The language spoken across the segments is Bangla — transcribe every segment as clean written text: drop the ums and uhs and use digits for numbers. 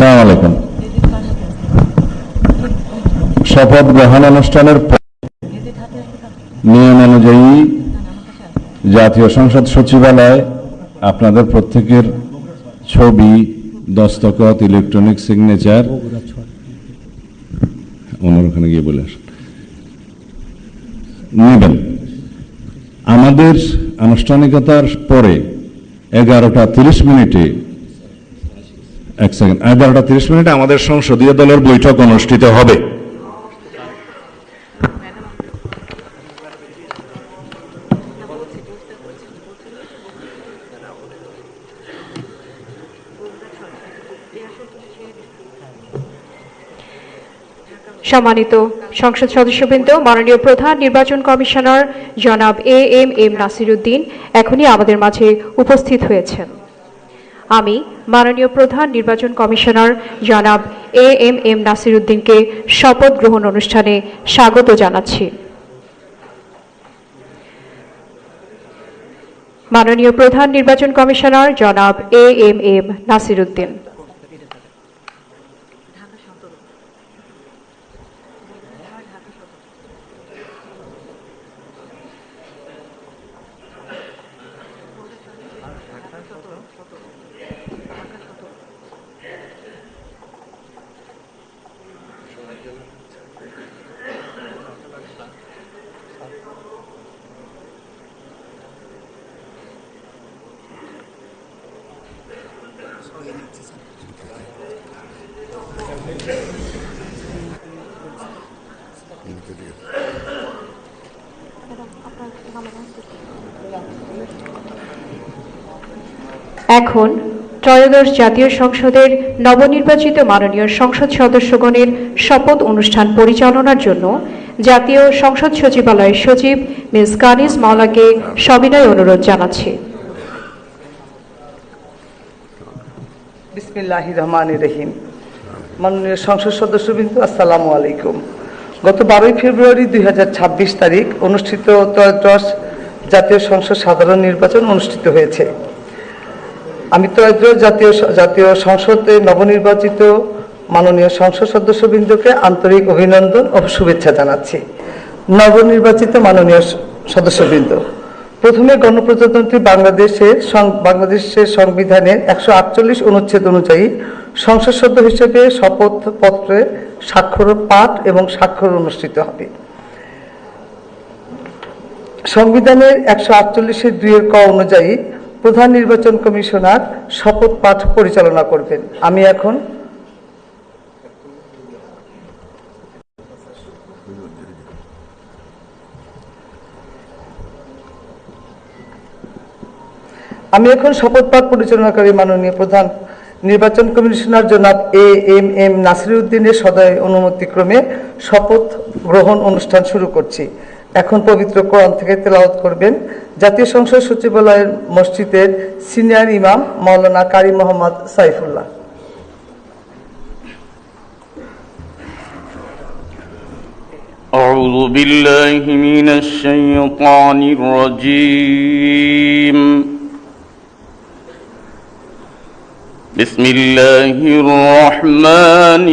আসসালামু আলাইকুম। শপথ গ্রহণ অনুষ্ঠানের নিয়ম অনুযায়ী জাতীয় সংসদ সচিবালয় আপনাদের প্রত্যেকের ছবি, দস্তখত, ইলেকট্রনিক সিগনেচার ওখানে গিয়ে বলে আসেন নেবেন। আমাদের আনুষ্ঠানিকতার পরে 11:30 আমাদের সংসদীয় দলের বৈঠক অনুষ্ঠিত হবে। সম্মানিত সংসদ সদস্যবৃন্দ, মাননীয় প্রধান নির্বাচন কমিশনার জনাব এম নাসির উদ্দিন এখনই আমাদের মাঝে উপস্থিত হয়েছেন। আমি মাননীয় প্রধান নির্বাচন কমিশনার জনাব এম নাসির উদ্দিনকে শপথ গ্রহণ অনুষ্ঠানে স্বাগত জানাচ্ছি। মাননীয় প্রধান নির্বাচন কমিশনার জনাব এম নাসির উদ্দিন। এখন ত্রয়োদশ জাতীয় সংসদের নবনির্বাচিত মাননীয় সংসদ সদস্যগণের শপথ অনুষ্ঠান পরিচালনার জন্য জাতীয় সংসদ সচিবালয়ের সচিব মিস কানিজ মাওলাকে সবিনয় অনুরোধ জানাচ্ছি। বিসমিল্লাহির রহমানির রহিম। মাননীয় সংসদ সদস্যবৃন্দ, আসসালামু আলাইকুম। গত 12 ফেব্রুয়ারি 2026 তারিখ অনুষ্ঠিত ত্রয়োদশ জাতীয় সংসদ সাধারণ নির্বাচন অনুষ্ঠিত হয়েছে। আমি ত্রয়োদশ জাতীয় সংসদে নবনির্বাচিত মাননীয় সংসদ সদস্যবৃন্দকে আন্তরিক অভিনন্দন ও শুভেচ্ছা জানাচ্ছি। নবনির্বাচিত মাননীয় সদস্যবৃন্দ, প্রথমে গণপ্রজাতন্ত্রী বাংলাদেশের সংবিধানের 148 অনুচ্ছেদ অনুযায়ী সংসদ সদস্য হিসেবে শপথপত্রে স্বাক্ষর পাঠ এবং স্বাক্ষর অনুষ্ঠিত হবে। সংবিধানের 148(2) ক অনুযায়ী প্রধান নির্বাচন কমিশনার শপথ পাঠ পরিচালনা করবেন। আমি এখন শপথ পাঠ পরিচালনাকারী মাননীয় প্রধান নির্বাচন কমিশনার জনাব এম নাসির উদ্দিনের সদয় অনুমতিক্রমে শপথ গ্রহণ অনুষ্ঠান শুরু করছি। এখন পবিত্র কোরআন থেকে তেলাওয়াত করবেন জাতীয় সংসদ সচিবালয়ের মসজিদের সিনিয়র ইমাম মাওলানা কারি মোহাম্মদ সাইফুল্লাহ। أعوذ بالله من الشيطان الرجيم. بسم الله الرحمن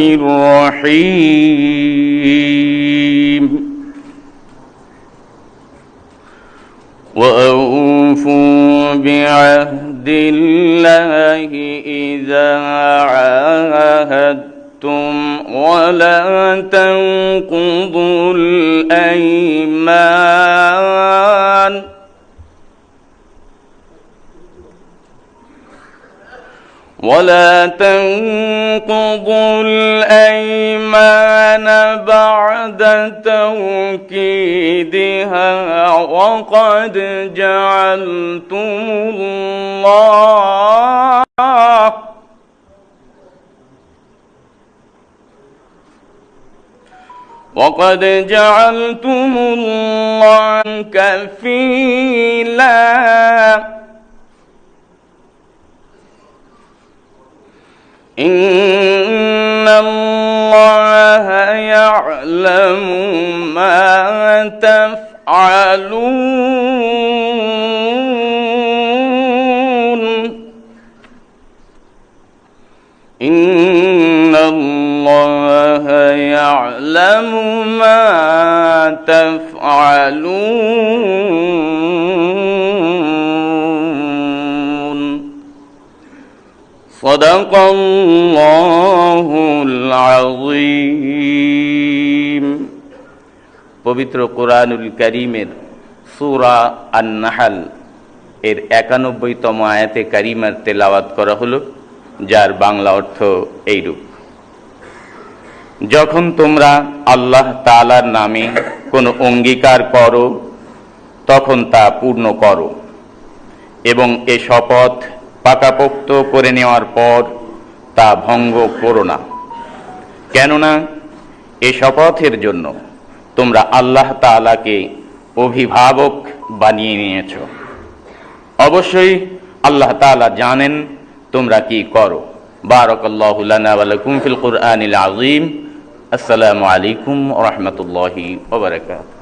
الرحيم. وأوفوا بعهد الله إذا عاهدتم ولا تنقضوا الأيمان بعد توكيدها وقد جعلتم الله كفيلا إن الله يعلم ما تفعلون. يعلم ما تفعلون صدق الله العظيم পবিত্র কোরআনুল কারীমের সূরা আন-নাহল এর ৯১তম আয়াতে কারিমার তেলাওয়াত করা হলো, যার বাংলা অর্থ এইরূপ: যখন তোমরা আল্লাহ তাআলার নামে কোনো অঙ্গীকার করো তখন তা পূর্ণ করো এবং এ শপথ পাকাপোক্ত করে নেওয়ার পর তা ভঙ্গ করো না, কেননা এ শপথের জন্য তোমরা আল্লাহ তাআলাকে অভিভাবক বানিয়ে নিয়েছ। অবশ্যই আল্লাহ তাআলা জানেন তোমরা কি করো। বারাকাল্লাহু লানা ওয়া লাকুম ফিল কুরআনিল আযীম। আসসালামু আলাইকুম ওয়া রাহমাতুল্লাহি ওয়া বারাকাতুহু।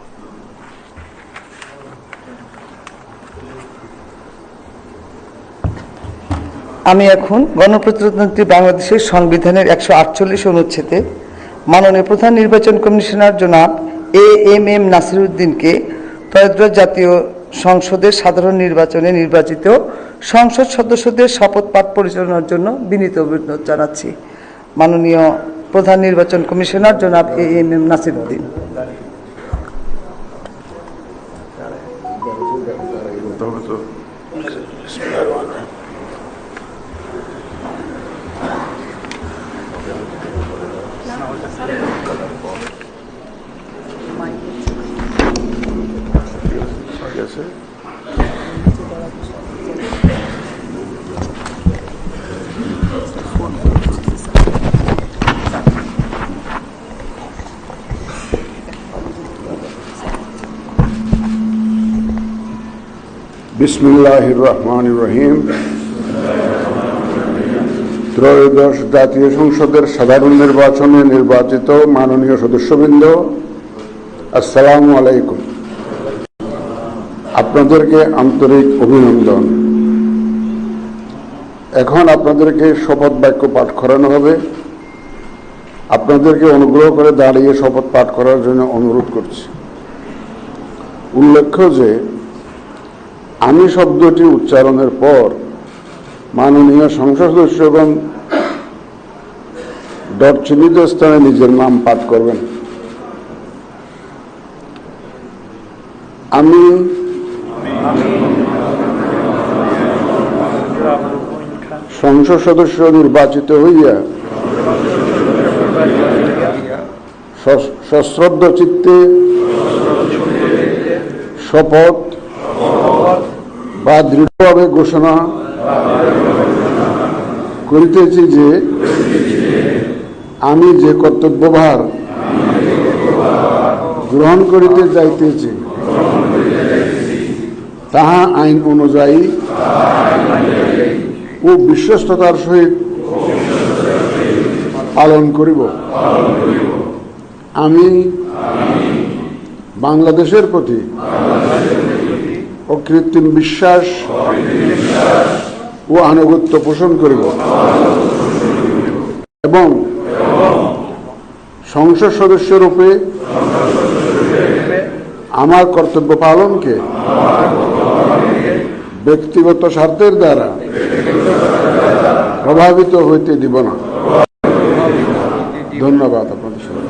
আমি এখন গণপ্রজাতন্ত্রী বাংলাদেশের সংবিধানের ১৪৮ অনুচ্ছেদে মাননীয় প্রধান নির্বাচন কমিশনার জনাব এএমএম নাসিরউদ্দিনকে ত্রয়োদশ জাতীয় সংসদের সাধারণ নির্বাচনে নির্বাচিত সংসদ সদস্যদের শপথ পাঠ পরিচালনার জন্য বিনীত অনুরোধ জানাচ্ছি। মাননীয় প্রধান নির্বাচন কমিশনার জনাব এএমএম নাসিরউদ্দিন। বিসমিল্লাহির রহমানির রহিম। ত্রয়োদশ জাতীয় সংসদের সাধারণ নির্বাচনে নির্বাচিত মাননীয় সদস্যবৃন্দ, আসসালামু আলাইকুম। আপনাদেরকে আন্তরিক অভিনন্দন। এখন আপনাদেরকে শপথ বাক্য পাঠ করানো হবে। আপনাদেরকে অনুগ্রহ করে দাঁড়িয়ে শপথ পাঠ করার জন্য অনুরোধ করছি। উল্লেখ্য যে আমি শব্দটি উচ্চারণের পর মাননীয় সংসদ সদস্যগণ ডট চিহ্নিত স্থানে নিজের নাম পাঠ করবেন। আমি সংসদ সদস্য নির্বাচিত হইয়া সশ্রদ্ধ চিত্তে শপথ বা দৃঢ়ভাবে ঘোষণা করিতেছি যে আমি যে কর্তব্যভার গ্রহণ করিতে যাইতেছি তাহা আইন অনুযায়ী ও বিশ্বস্ততার সহিত পালন করিব। আমি বাংলাদেশের প্রতি অকৃত্রিম বিশ্বাস ও আনুগত্য পোষণ করিব এবং সংসদ সদস্য রূপে আমার কর্তব্য পালনকে ব্যক্তিগত স্বার্থের দ্বারা প্রভাবিত হইতে দিব না। ধন্যবাদ আপনাদের সবাই।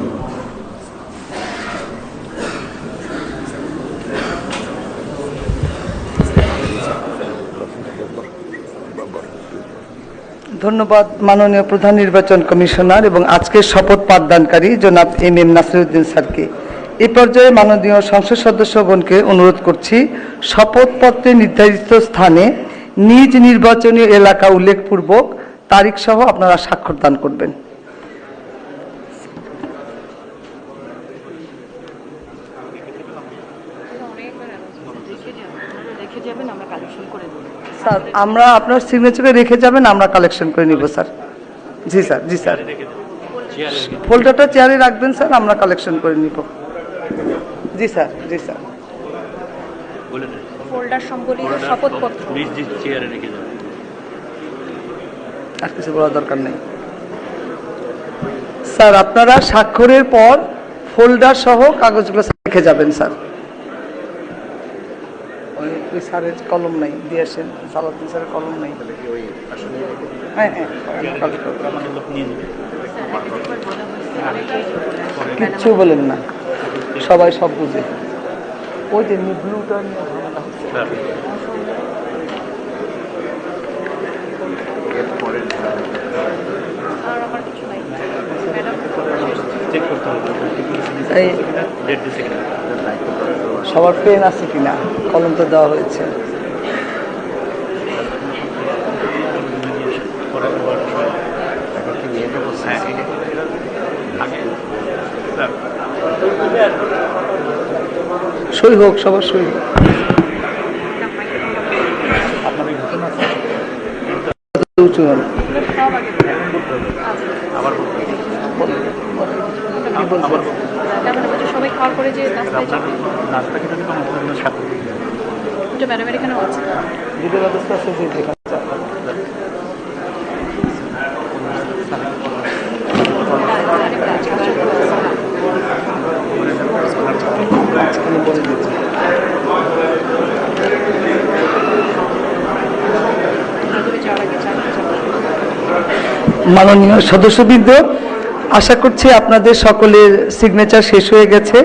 ধন্যবাদ মাননীয় প্রধান নির্বাচন কমিশনার এবং আজকের শপথ পাঠদানকারী জনাব এমএম নাসিরউদ্দিন স্যারকে। এই পর্যায়ে মাননীয় সংসদ সদস্যগণকে অনুরোধ করছি শপথপত্রে নির্ধারিত স্থানে নিজ নির্বাচনী এলাকা উল্লেখপূর্বক তারিখ সহ আপনারা স্বাক্ষর দান করবেন। স্যার আমরা আপনার সিগনেচারে রেখে যাবেন, আমরা কালেকশন করে নিব স্যার। জি স্যার, জি স্যার, ফোল্ডারটা চেয়ারে রাখবেন স্যার, আমরা কালেকশন করে নিব। জি স্যার, জি স্যার। ফোল্ডার সম্বলিত শপথপত্র চেয়ারে রেখে যাবেন। আর কিছু বলার দরকার নেই। স্যার আপনারা স্বাক্ষরের পর ফোল্ডার সহ কাগজগুলো রেখে যাবেন স্যার। ওই স্যারের কলম নাই, দিয়ে আসেন, সালাউদ্দিন স্যারের কলম নাই। হ্যাঁ হ্যাঁ, কিচ্ছু বলেন না, সবাই সব বুঝে। ওই যে ব্লুটা নিয়ে ঝামেলা হচ্ছে। সবার পেন আছে কিনা, কলম তো দেওয়া হয়েছে। সই হোক, সবার সই হোক। উঁচু হন। সবাই খাওয়ার পরে যে ম্যাডামের এখানেও আছে, দুটো ব্যবস্থা আছে যে যেখানে বলে দিচ্ছি। মাননীয় সদস্যবৃন্দ, আশা করছি আপনাদের সকলের সিগনেচার শেষ হয়ে গেছে।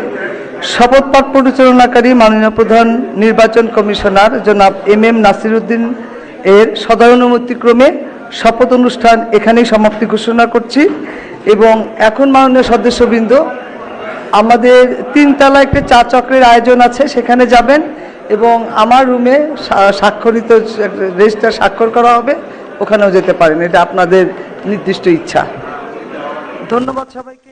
শপথ পাঠ পরিচালনাকারী মাননীয় প্রধান নির্বাচন কমিশনার জনাব MM নাসিরউদ্দিন এর সদয়-অনুমতিক্রমে শপথ অনুষ্ঠান এখানেই সমাপ্তি ঘোষণা করছি। এবং এখন মাননীয় সদস্যবৃন্দ, আমাদের 3 তলা একটা চা চক্রের আয়োজন আছে, সেখানে যাবেন এবং আমার রুমে স্বাক্ষরিত রেজিস্টার স্বাক্ষর করা হবে, ওখানেও যেতে পারেন, এটা আপনাদের নির্দিষ্ট ইচ্ছা। ধন্যবাদ সবাইকে।